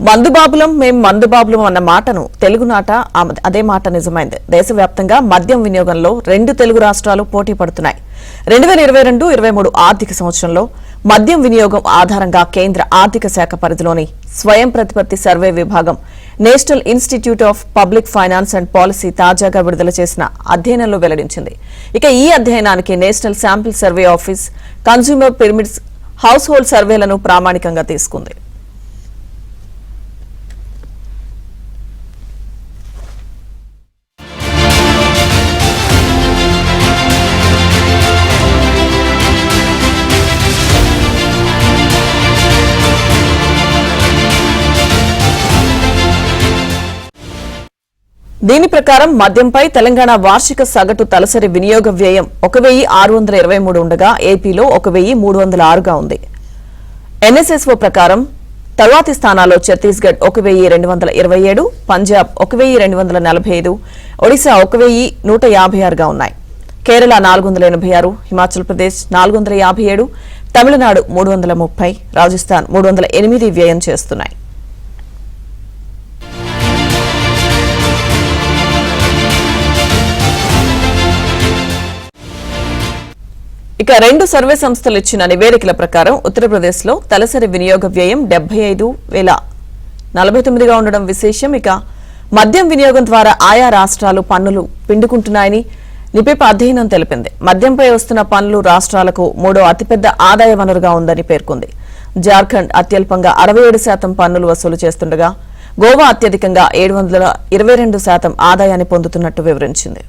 మందుబాబులం మేం మందుబాబులం అన్న మాటను తెలుగునాట అదే మాట నిజమైంది. దేశవ్యాప్తంగా మద్యం వినియోగంలో 2 తెలుగు రాష్ట్రాలు పోటీ పడుతున్నాయి. 2022-23 ఆర్థిక సంవత్సరంలో మద్యం వినియోగం ఆధారంగా కేంద్ర ఆర్థిక శాఖ పరిధిలోని స్వయం ప్రతిపత్తి సర్వే విభాగం National Institute of Public Finance and Policy తాజాగా విడుదల చేసిన అధ్యయనంలో వెల్లడించింది. ఇక ఈ అధ్యయనానికి National Sample Survey Office Consumer Pyramids household సర్వేలను ప్రామాణికంగా తీసుకుంది. దీని ప్రకారం మద్యంపై తెలంగాణ వార్షిక సగటు తలసరి వినియోగ వ్యయం 1623 ఉండగా ఏపీలో 1306గా ఉంది. ఎన్ఎస్ఎస్ఓ ప్రకారం తర్వాతి స్థానాల్లో ఛత్తీస్గఢ్ 1227, పంజాబ్ 1245, ఒడిశా 1156గా ఉన్నాయి. కేరళ 486, హిమాచల్ ప్రదేశ్ 457, తమిళనాడు 330, రాజస్థాన్ 308 వ్యయం చేస్తున్నాయి. ఇక 2 సర్వే సంస్థలు ఇచ్చిన నివేదికల ప్రకారం ఉత్తరప్రదేశ్లో తలసరి వినియోగ వ్యయం 75,049గా ఉండడం విశేషం. ఇక మద్యం వినియోగం ద్వారా ఆయా రాష్ట్రాలు పన్నులు పిండుకుంటున్నాయని నిపేప అధ్యయనం తెలిపింది. మద్యంపై వస్తున్న పన్నులు రాష్ట్రాలకు 3వ అతిపెద్ద ఆదాయ వనరుగా ఉందని పేర్కొంది. జార్ఖండ్ అత్యల్పంగా 67% పన్నులు వసూలు చేస్తుండగా గోవా అత్యధికంగా 722% ఆదాయాన్ని పొందుతున్నట్టు వివరించింది.